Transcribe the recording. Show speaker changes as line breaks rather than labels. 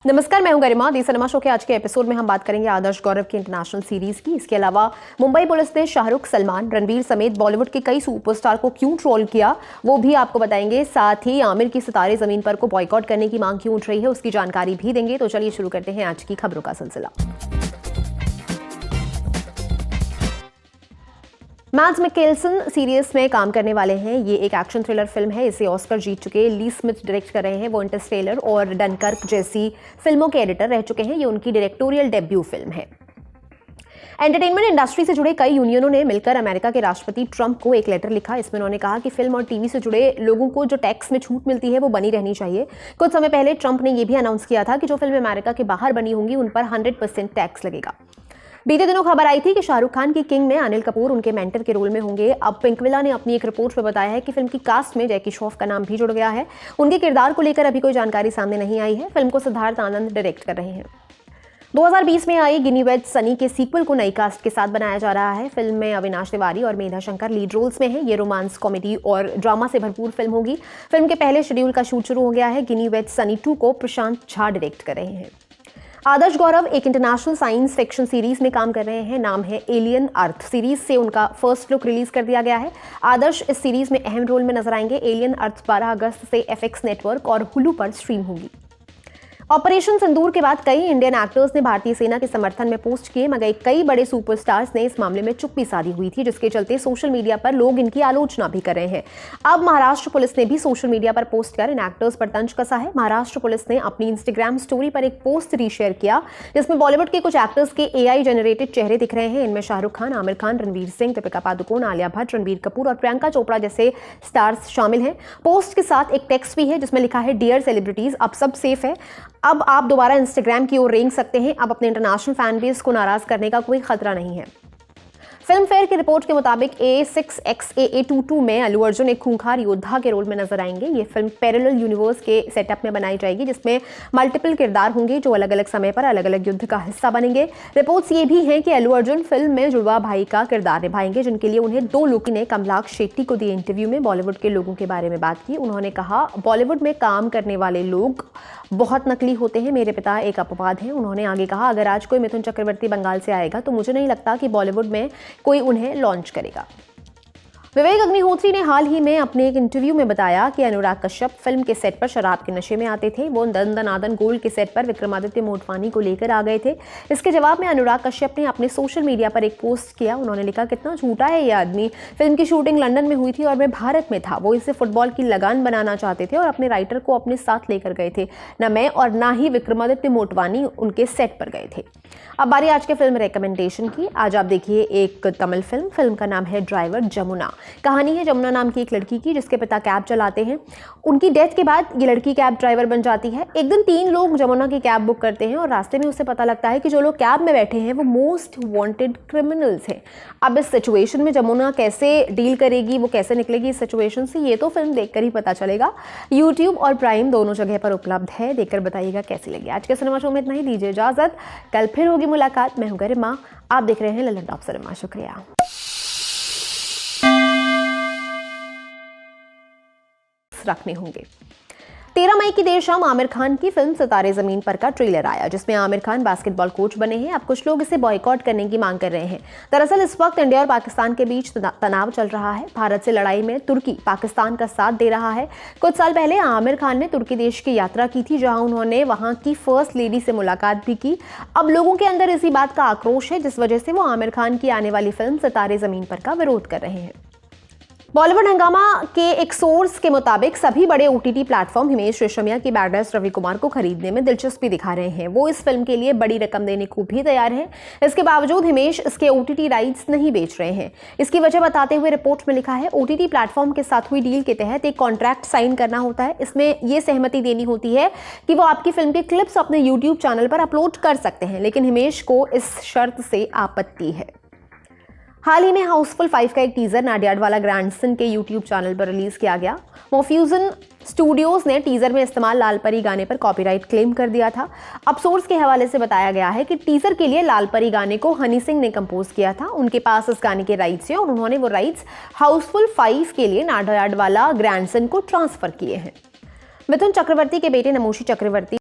नमस्कार, मैं हूं गरिमा। दी सिनेमा शो के आज के एपिसोड में हम बात करेंगे आदर्श गौरव की इंटरनेशनल सीरीज की। इसके अलावा मुंबई पुलिस ने शाहरुख, सलमान, रणबीर समेत बॉलीवुड के कई सुपरस्टार को क्यों ट्रोल किया वो भी आपको बताएंगे। साथ ही आमिर की सितारे जमीन पर को बॉयकॉट करने की मांग क्यों उठ रही है उसकी जानकारी भी देंगे। तो चलिए शुरू करते हैं आज की खबरों का सिलसिला। मैड्स मिकेल्सन सीरीज में काम करने वाले हैं। ये एक एक्शन थ्रिलर फिल्म है। इसे ऑस्कर जीत चुके ली स्मिथ डायरेक्ट कर रहे हैं। वो इंटरस्टेलर और डनकर्क जैसी फिल्मों के एडिटर रह चुके हैं। ये उनकी डायरेक्टोरियल डेब्यू फिल्म है। एंटरटेनमेंट इंडस्ट्री से जुड़े कई यूनियनों ने मिलकर अमेरिका के राष्ट्रपति ट्रंप को एक लेटर लिखा। इसमें उन्होंने कहा कि फिल्म और टीवी से जुड़े लोगों को जो टैक्स में छूट मिलती है वो बनी रहनी चाहिए। कुछ समय पहले ट्रंप ने यह भी अनाउंस किया था कि जो फिल्में अमेरिका के बाहर बनी होंगी उन पर 100% टैक्स लगेगा। बीते दिनों खबर आई थी कि शाहरुख खान की किंग में अनिल कपूर उनके मेंटर के रोल में होंगे। अब पिंकविला ने अपनी एक रिपोर्ट में बताया है कि फिल्म की कास्ट में जैकी श्रॉफ का नाम भी जुड़ गया है। उनके किरदार को लेकर अभी कोई जानकारी सामने नहीं आई है। फिल्म को सिद्धार्थ आनंद डायरेक्ट कर रहे हैं। 2020 में आई गिनी वेज सनी के सीक्वल को नई कास्ट के साथ बनाया जा रहा है। फिल्म में अविनाश तिवारी और मेधा शंकर लीड रोल्स में हैं। ये रोमांस, कॉमेडी और ड्रामा से भरपूर फिल्म होगी। फिल्म के पहले शेड्यूल का शूट शुरू हो गया है। गिनी वेज सनी 2 को प्रशांत झा डायरेक्ट कर रहे हैं। आदर्श गौरव एक इंटरनेशनल साइंस फिक्शन सीरीज में काम कर रहे हैं। नाम है एलियन अर्थ। सीरीज से उनका फर्स्ट लुक रिलीज कर दिया गया है। आदर्श इस सीरीज में अहम रोल में नजर आएंगे। एलियन अर्थ 12 अगस्त से FX नेटवर्क और हुलू पर स्ट्रीम होगी। ऑपरेशन सिंदूर के बाद कई इंडियन एक्टर्स ने भारतीय सेना के समर्थन में पोस्ट किए, मगर कई बड़े सुपरस्टार्स ने इस मामले में चुप्पी साधी हुई थी, जिसके चलते सोशल मीडिया पर लोग इनकी आलोचना भी कर रहे हैं। अब महाराष्ट्र पुलिस ने भी सोशल मीडिया पर पोस्ट कर इन एक्टर्स पर तंज कसा है। महाराष्ट्र पुलिस ने अपनी इंस्टाग्राम स्टोरी पर एक पोस्ट रीशेयर किया जिसमें बॉलीवुड के कुछ एक्टर्स के AI जनरेटेड चेहरे दिख रहे हैं। इनमें शाहरुख खान, आमिर खान, रणवीर सिंह, दीपिका पादुकोण, आलिया भट्ट, रणबीर कपूर और प्रियंका चोपड़ा जैसे स्टार्स शामिल हैं। पोस्ट के साथ एक टेक्स्ट भी है जिसमें लिखा है, डियर सेलिब्रिटीज, अब सब सेफ है। अब आप दोबारा इंस्टाग्राम की ओर रेंग सकते हैं। अब अपने इंटरनेशनल फैन बेस को नाराज करने का कोई खतरा नहीं है। फिल्म फेयर की रिपोर्ट के मुताबिक A6XAA22 में अल्लू अर्जुन एक खूंखार योद्धा के रोल में नजर आएंगे। ये फिल्म पैरेलल यूनिवर्स के सेटअप में बनाई जाएगी जिसमें मल्टीपल किरदार होंगे जो अलग अलग समय पर अलग अलग युद्ध का हिस्सा बनेंगे। रिपोर्ट्स ये भी हैं कि अल्लू अर्जुन फिल्म में जुड़वा भाई का किरदार निभाएंगे, जिनके लिए उन्हें 2 लोगों ने कमलाक्ष शेट्टी को दिए इंटरव्यू में बॉलीवुड के लोगों के बारे में बात की। उन्होंने कहा, बॉलीवुड में काम करने वाले लोग बहुत नकली होते हैं। मेरे पिता एक अपवाद हैं। उन्होंने आगे कहा, अगर आज कोई मिथुन चक्रवर्ती बंगाल से आएगा तो मुझे नहीं लगता कि बॉलीवुड में कोई उन्हें लॉन्च करेगा। विवेक अग्निहोत्री ने हाल ही में अपने एक इंटरव्यू में बताया कि अनुराग कश्यप फिल्म के सेट पर शराब के नशे में आते थे। वो दंदनादन गोल्ड के सेट पर विक्रमादित्य मोटवानी को लेकर आ गए थे। इसके जवाब में अनुराग कश्यप ने अपने सोशल मीडिया पर एक पोस्ट किया। उन्होंने लिखा, कितना झूठा है ये आदमी। फिल्म की शूटिंग लंदन में हुई थी और मैं भारत में था। वो इसे फुटबॉल की लगान बनाना चाहते थे और अपने राइटर को अपने साथ लेकर गए थे। न मैं और ना ही विक्रमादित्य मोटवानी उनके सेट पर गए थे। अब बारी आज के फिल्म रिकमेंडेशन की। आज आप देखिए एक तमिल फिल्म का नाम है ड्राइवर जमुना। कहानी है जमुना नाम की एक लड़की की जिसके पिता कैब चलाते हैं। उनकी डेथ के बाद ये लड़की कैब ड्राइवर बन जाती है। एक दिन 3 लोग जमुना की कैब बुक करते हैं और रास्ते में उसे पता लगता है कि जो लोग कैब में बैठे हैं वो मोस्ट वांटेड क्रिमिनल्स हैं। अब इस सिचुएशन में जमुना कैसे डील करेगी, वो कैसे निकलेगी इस सिचुएशन से, ये तो फिल्म देखकर ही पता चलेगा। यूट्यूब और प्राइम दोनों जगह पर उपलब्ध है। देखकर बताइएगा कैसी लगी। आज के सिनेमा शो में इतना ही। दीजिए इजाजत, कल फिर होगी मुलाकात। मैं हूं गरिमा, आप देख रहे हैं ललन टॉप सिनेमा। शुक्रिया। रखने होंगे। 13 मई की देर शाम आमिर खान की फिल्म सितारे जमीन पर का ट्रेलर आया जिसमें आमिर खान बास्केटबॉल कोच बने हैं। अब कुछ लोग इसे बॉयकॉट करने की मांग कर रहे हैं। दरअसल इस वक्त इंडिया और पाकिस्तान के बीच तनाव चल रहा है। भारत से लड़ाई में तुर्की पाकिस्तान का साथ दे रहा है। कुछ साल पहले आमिर खान ने तुर्की देश की यात्रा की थी जहां उन्होंने वहां की फर्स्ट लेडी से मुलाकात भी की। अब लोगों के अंदर इसी बात का आक्रोश है जिस वजह से वो आमिर खान की आने वाली फिल्म सितारे जमीन पर का विरोध कर रहे हैं। बॉलीवुड हंगामा के एक सोर्स के मुताबिक सभी बड़े OTT प्लेटफॉर्म हिमेश रेशमिया की बैडनेस रवि कुमार को खरीदने में दिलचस्पी दिखा रहे हैं। वो इस फिल्म के लिए बड़ी रकम देने को भी तैयार हैं। इसके बावजूद हिमेश इसके OTT राइट्स नहीं बेच रहे हैं। इसकी वजह बताते हुए रिपोर्ट में लिखा है, OTT प्लेटफॉर्म के साथ हुई डील के तहत एक कॉन्ट्रैक्ट साइन करना होता है। इसमें यह सहमति देनी होती है कि वो आपकी फिल्म के क्लिप्स अपने यूट्यूब चैनल पर अपलोड कर सकते हैं, लेकिन हिमेश को इस शर्त से आपत्ति है। हाल ही में हाउसफुल 5 का एक टीजर नाडियाडवाला ग्रैंडसन के यूट्यूब चैनल पर रिलीज किया गया। मोफ्यूजन स्टूडियोज ने टीजर में इस्तेमाल लाल परी गाने पर कॉपीराइट क्लेम कर दिया था। अब सोर्स के हवाले से बताया गया है कि टीजर के लिए लाल परी गाने को हनी सिंह ने कंपोज किया था। उनके पास इस गाने के राइट्स हैं और उन्होंने वो राइट्स हाउसफुल 5 के लिए नाडियाडवाला ग्रैंडसन को ट्रांसफर किए हैं। मिथुन चक्रवर्ती के बेटे नमोशी चक्रवर्ती